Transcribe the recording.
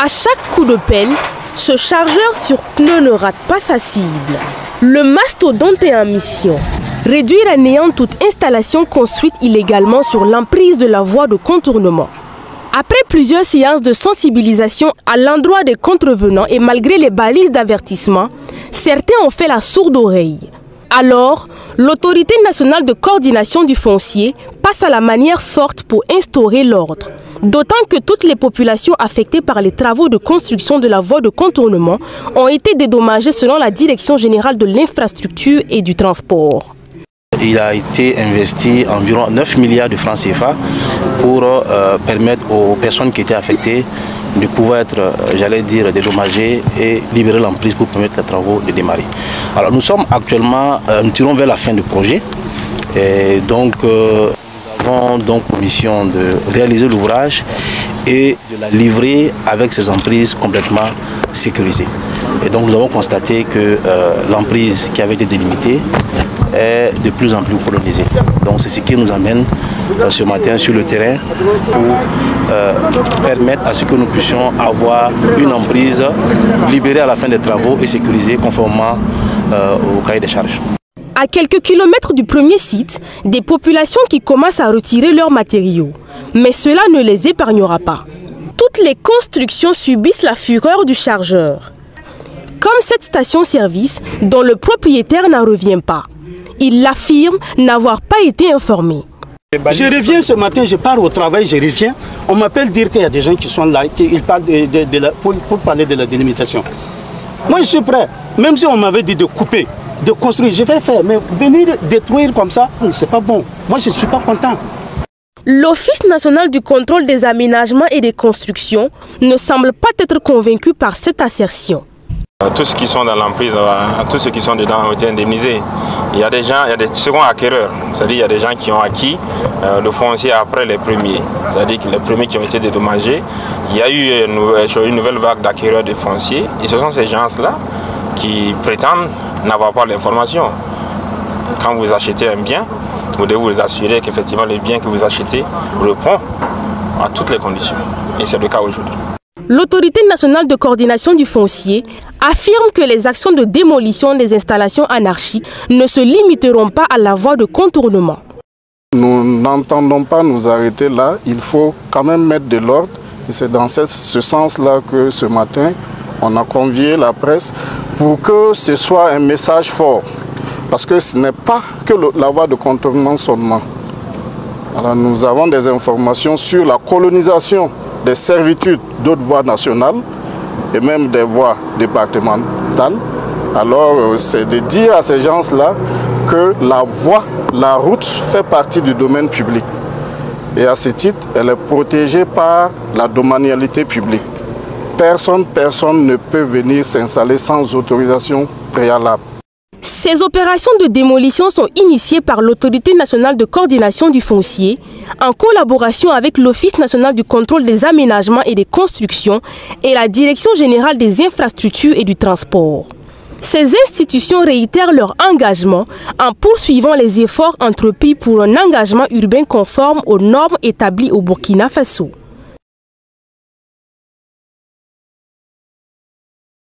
À chaque coup de pelle, ce chargeur sur pneu ne rate pas sa cible. Le mastodonte est en mission. Réduire à néant toute installation construite illégalement sur l'emprise de la voie de contournement. Après plusieurs séances de sensibilisation à l'endroit des contrevenants et malgré les balises d'avertissement, certains ont fait la sourde oreille. Alors, l'autorité nationale de coordination du foncier passe à la manière forte pour instaurer l'ordre. D'autant que toutes les populations affectées par les travaux de construction de la voie de contournement ont été dédommagées selon la Direction générale de l'infrastructure et du transport. Il a été investi environ 9 milliards de francs CFA pour permettre aux personnes qui étaient affectées de pouvoir être, j'allais dire, dédommagées et libérer l'emprise pour permettre les travaux de démarrer. Alors nous sommes actuellement, nous tirons vers la fin du projet et donc nous avons donc pour mission de réaliser l'ouvrage et de la livrer avec ces emprises complètement sécurisées. Et donc nous avons constaté que l'emprise qui avait été délimitée est de plus en plus colonisée. Donc c'est ce qui nous amène ce matin sur le terrain pour permettre à ce que nous puissions avoir une emprise libérée à la fin des travaux et sécurisée conformément au cahier des charges. À quelques kilomètres du premier site, des populations qui commencent à retirer leurs matériaux. Mais cela ne les épargnera pas. Toutes les constructions subissent la fureur du chargeur. Comme cette station-service dont le propriétaire n'en revient pas. Il affirme n'avoir pas été informé. Je reviens ce matin, je pars au travail, je reviens. On m'appelle dire qu'il y a des gens qui sont là, qu'ils parlent pour parler de la délimitation. Moi je suis prêt, même si on m'avait dit de couper, de construire, je vais faire. Mais venir détruire comme ça, c'est pas bon. Moi je ne suis pas content. L'Office national du contrôle des aménagements et des constructions ne semble pas être convaincu par cette assertion. Tous ceux qui sont dans l'emprise, tous ceux qui sont dedans ont été indemnisés. Il y a des gens, il y a des seconds acquéreurs, c'est-à-dire il y a des gens qui ont acquis le foncier après les premiers, c'est-à-dire que les premiers qui ont été dédommagés. Il y a eu une nouvelle vague d'acquéreurs de foncier et ce sont ces gens-là qui prétendent n'avoir pas l'information. Quand vous achetez un bien, vous devez vous assurer qu'effectivement le bien que vous achetez répond à toutes les conditions. Et c'est le cas aujourd'hui. L'autorité nationale de coordination du foncier affirme que les actions de démolition des installations anarchiques ne se limiteront pas à la voie de contournement. Nous n'entendons pas nous arrêter là, il faut quand même mettre de l'ordre. Et c'est dans ce sens-là que ce matin, on a convié la presse pour que ce soit un message fort. Parce que ce n'est pas que la voie de contournement seulement. Alors, nous avons des informations sur la colonisation des servitudes d'autres voies nationales et même des voies départementales. Alors c'est de dire à ces gens-là que la route fait partie du domaine public. Et à ce titre, elle est protégée par la domanialité publique. Personne ne peut venir s'installer sans autorisation préalable. Ces opérations de démolition sont initiées par l'Autorité nationale de coordination du foncier en collaboration avec l'Office national du contrôle des aménagements et des constructions et la Direction générale des infrastructures et du transport. Ces institutions réitèrent leur engagement en poursuivant les efforts entrepris pour un engagement urbain conforme aux normes établies au Burkina Faso.